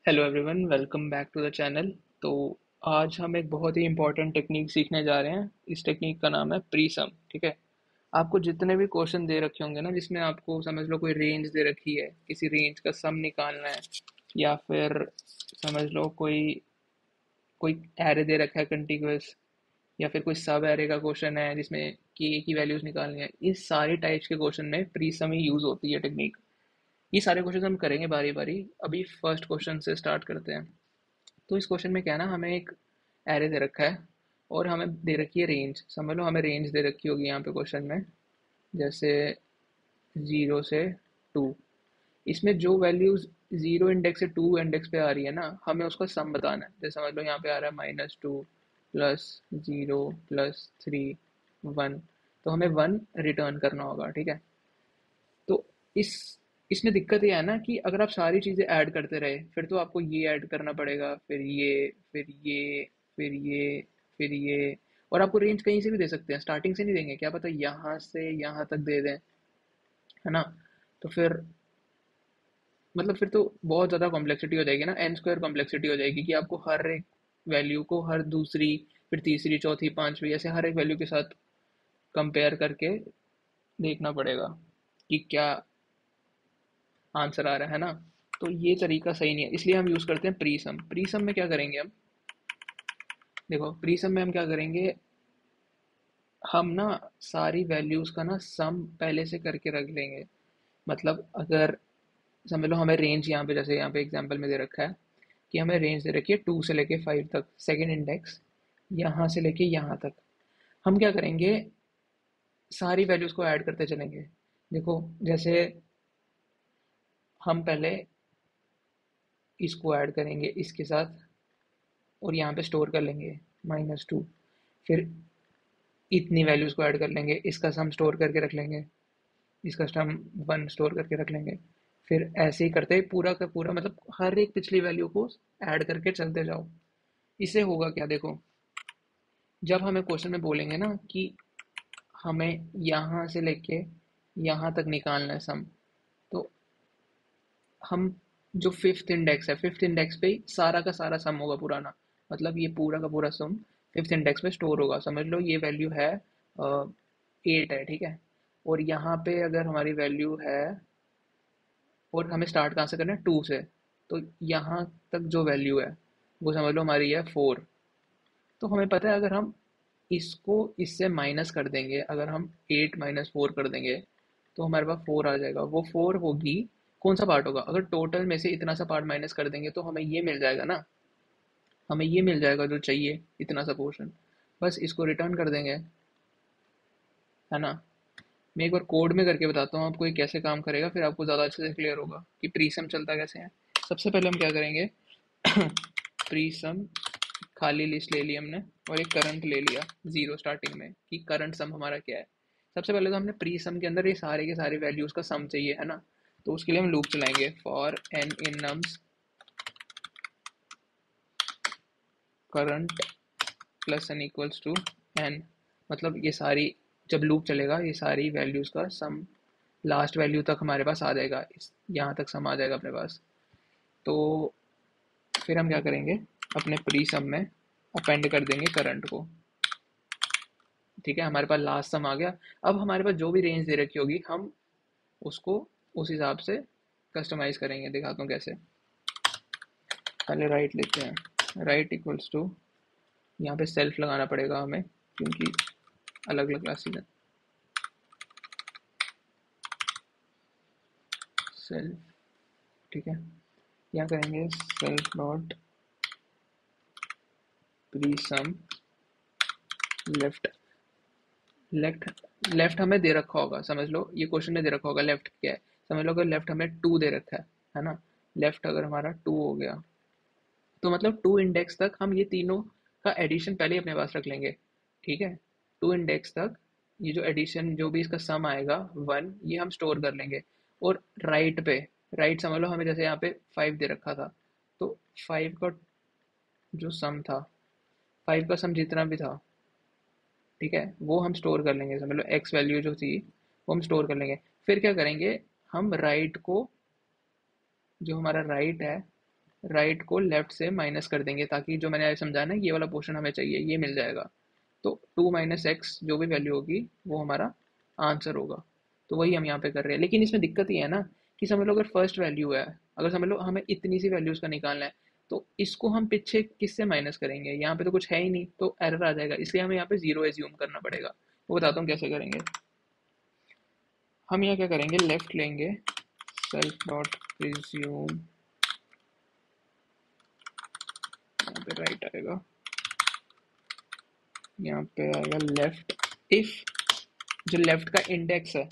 Hello everyone, welcome back to the channel. तो आज हम एक बहुत ही इंपॉर्टेंट टेक्निक सीखने जा रहे हैं। इस टेक्निक का नाम है प्रीसम। ठीक है। आपको जितने भी क्वेश्चन दे रखे होंगे ना, जिसमें आपको समझ लो कोई रेंज दे रखी है, किसी रेंज का सम निकालना है, या फिर समझ लो कोई कोई एरे दे रखा है कंटिन्यूअस, या फिर कोई सब एरे का क्वेश्चन है जिसमें कि ए की वैल्यूज निकालनी है, इस सारी टाइप्स के क्वेश्चन में प्रीसम ही यूज होती है टेक्निक। ये सारे क्वेश्चन हम करेंगे बारी बारी। अभी फर्स्ट क्वेश्चन से स्टार्ट करते हैं। तो इस क्वेश्चन में क्या है ना, हमें एक एरे दे रखा है और हमें दे रखी है रेंज। समझ लो हमें रेंज दे रखी होगी यहाँ पे क्वेश्चन में, जैसे 0 से 2। इसमें जो वैल्यूज 0 इंडेक्स से 2 इंडेक्स पे आ रही है ना, हमें उसका सम बताना है। जैसे समझ लो यहाँ पे आ रहा है -2 +0 +3 1। तो हमें 1 रिटर्न करना होगा। ठीक है। तो इस इसमें दिक्कत ये है ना कि अगर आप सारी चीज़ें ऐड करते रहे, फिर तो आपको ये ऐड करना पड़ेगा, फिर ये, और आपको रेंज कहीं से भी दे सकते हैं, स्टार्टिंग से नहीं देंगे, क्या पता यहाँ से यहाँ तक दे दें, है ना। तो फिर मतलब फिर तो बहुत ज़्यादा कॉम्प्लेक्सिटी हो जाएगी ना, एन स्क्वायर कॉम्प्लेक्सिटी हो जाएगी कि आपको हर एक वैल्यू को हर दूसरी, फिर तीसरी, चौथी, पांचवी, ऐसे हर एक वैल्यू के साथ कंपेयर करके देखना पड़ेगा कि क्या आंसर आ रहा है ना। तो ये तरीका सही नहीं है, इसलिए हम यूज़ करते हैं प्रीसम। प्रीसम में क्या करेंगे हम, देखो प्रीसम में हम क्या करेंगे, हम ना सारी वैल्यूज़ का ना सम पहले से करके रख लेंगे। मतलब अगर समझ लो हमें रेंज यहाँ पे, जैसे यहाँ पे एग्जांपल में दे रखा है कि हमें रेंज दे रखी है 2 से लेके 5 तक, सेकेंड इंडेक्स यहाँ से लेके यहाँ तक। हम क्या करेंगे, सारी वैल्यूज़ को ऐड करते चलेंगे। देखो जैसे हम पहले इसको ऐड करेंगे इसके साथ, और यहाँ पे स्टोर कर लेंगे -2। फिर इतनी वैल्यूज़ को ऐड कर लेंगे, इसका सम स्टोर करके रख लेंगे, इसका सम 1 स्टोर करके रख लेंगे। फिर ऐसे ही करते पूरा का पूरा, मतलब हर एक पिछली वैल्यू को ऐड करके चलते जाओ। इससे होगा क्या, देखो जब हमें क्वेश्चन में बोलेंगे ना कि हमें यहाँ से लेके यहाँ तक निकालना है सम, तो हम जो फिफ्थ इंडेक्स है, फिफ्थ इंडेक्स पे ही सारा का सारा सम होगा पुराना। मतलब ये पूरा का पूरा सम फिफ्थ इंडेक्स पे स्टोर होगा। समझ लो ये वैल्यू है 8 है। ठीक है। और यहाँ पे अगर हमारी वैल्यू है, और हमें स्टार्ट कहाँ से करना है, 2 से, तो यहाँ तक जो वैल्यू है वो समझ लो हमारी है 4। तो हमें पता है अगर हम इसको इससे माइनस कर देंगे, अगर हम 8 - 4 कर देंगे, तो हमारे पास 4 आ जाएगा। वो 4 होगी, कौन सा पार्ट होगा, अगर टोटल में से इतना सा पार्ट माइनस कर देंगे तो हमें ये मिल जाएगा ना, हमें ये मिल जाएगा जो चाहिए, इतना सा पोर्शन। बस इसको रिटर्न कर देंगे, है ना। मैं एक बार कोड में करके बताता हूँ आपको ये कैसे काम करेगा, फिर आपको ज़्यादा अच्छे से क्लियर होगा कि प्रीसम चलता कैसे है। सबसे पहले हम क्या करेंगे, प्रीसम खाली लिस्ट ले ली हमने, और एक करंट ले लिया 0 स्टार्टिंग में, कि करंट सम हमारा क्या है। सबसे पहले तो हमने प्री सम के अंदर ये सारे के सारे वैल्यूज का सम चाहिए, है ना। तो उसके लिए हम लूप चलाएंगे, for n in nums current plus n equals to n. मतलब ये सारी, जब लूप चलेगा ये सारी वैल्यूज का सम लास्ट वैल्यू तक हमारे पास आ जाएगा, इस यहाँ तक सम आ जाएगा अपने पास। तो फिर हम क्या करेंगे, अपने प्री सम में अपेंड कर देंगे करंट को। ठीक है, हमारे पास लास्ट सम आ गया। अब हमारे पास जो भी रेंज दे रखी होगी, हम उसको उस हिसाब से कस्टमाइज करेंगे। दिखाता हूँ कैसे। पहले राइट लेते हैं, राइट इक्वल्स टू, यहाँ पे सेल्फ लगाना पड़ेगा हमें क्योंकि अलग अलग क्लासेस हैं। सेल्फ, ठीक है। यहाँ करेंगे सेल्फ डॉट प्री सम लेफ्ट। लेफ्ट लेफ्ट हमें दे रखा होगा, समझ लो ये क्वेश्चन में दे रखा होगा लेफ्ट क्या है। समझ लो अगर लेफ्ट हमें 2 दे रखा है ना। लेफ्ट अगर हमारा 2 हो गया, तो मतलब 2 इंडेक्स तक हम ये तीनों का एडिशन पहले ही अपने पास रख लेंगे। ठीक है। 2 इंडेक्स तक ये जो एडिशन, जो भी इसका सम आएगा 1, ये हम स्टोर कर लेंगे। और राइट पे, राइट समझ लो हमें जैसे यहाँ पे 5 दे रखा था, तो 5 का जो सम था, 5 का सम जितना भी था, ठीक है, वो हम स्टोर कर लेंगे। समझ लो एक्स वैल्यू जो थी वो हम स्टोर कर लेंगे। फिर क्या करेंगे, हम राइट को, जो हमारा राइट है राइट को लेफ्ट से माइनस कर देंगे, ताकि जो मैंने समझा ना ये वाला पोर्शन हमें चाहिए, ये मिल जाएगा। तो 2 - x जो भी वैल्यू होगी वो हमारा आंसर होगा। तो वही हम यहाँ पे कर रहे हैं, लेकिन इसमें दिक्कत ये है ना कि समझ लो अगर फर्स्ट वैल्यू है, अगर समझ लो हमें इतनी सी वैल्यूज का निकालना है, तो इसको हम पीछे किससे माइनस करेंगे? यहाँ पे तो कुछ है ही नहीं, तो एरर आ जाएगा। इसलिए हमें यहाँ पे जीरो एज्यूम करना पड़ेगा। वो बताता हूँ कैसे करेंगे। हम यहाँ क्या करेंगे, लेफ्ट लेंगे, सेल्फ डॉट रिज्यूम, यहाँ पे राइट आएगा, यहाँ पे आएगा लेफ्ट। इफ जो लेफ्ट का इंडेक्स है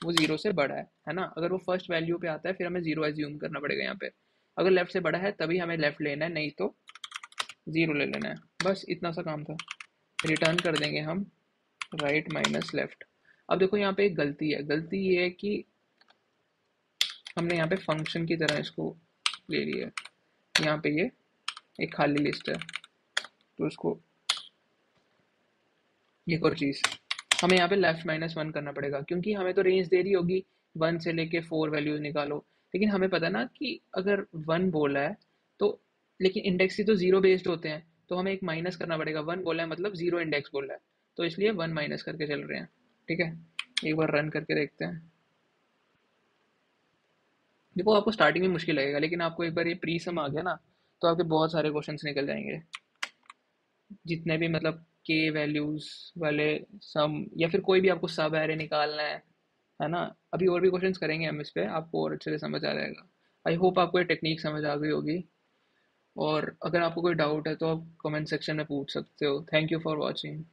वो जीरो से बड़ा है ना, अगर वो फर्स्ट वैल्यू पे आता है फिर हमें जीरो एज्यूम करना पड़ेगा यहाँ पे। अगर लेफ्ट से बड़ा है तभी हमें लेफ्ट लेना है, नहीं तो जीरो ले लेना है। बस इतना सा काम था। रिटर्न कर देंगे हम राइट माइनस लेफ्ट। अब देखो यहाँ पे एक गलती है, गलती ये है कि हमने यहाँ पे फंक्शन की तरह इसको ले लिया है। यहाँ पे ये एक खाली लिस्ट है, तो इसको एक और चीज़, हमें यहाँ पे लेफ्ट -1 करना पड़ेगा, क्योंकि हमें तो रेंज दे रही होगी 1 से लेके 4 वैल्यूज निकालो। लेकिन हमें पता ना कि अगर 1 बोला है तो, लेकिन इंडेक्स ही तो जीरो बेस्ड होते हैं, तो हमें एक माइनस करना पड़ेगा। 1 बोला है मतलब जीरो इंडेक्स बोला है, तो इसलिए 1 माइनस करके चल रहे हैं। ठीक है, एक बार रन करके देखते हैं। देखो आपको स्टार्टिंग में मुश्किल लगेगा, लेकिन आपको एक बार ये प्री सम आ गया ना, तो आपके बहुत सारे क्वेश्चंस निकल जाएंगे। जितने भी मतलब के वैल्यूज वाले सम, या फिर कोई भी आपको सब एरे निकालना है ना। अभी और भी क्वेश्चंस करेंगे हम इस पे, आपको और अच्छे से समझ आ जाएगा। आई होप आपको ये टेक्निक समझ आ गई होगी। और अगर आपको कोई डाउट है तो आप कमेंट सेक्शन में पूछ सकते हो। Thank you for watching.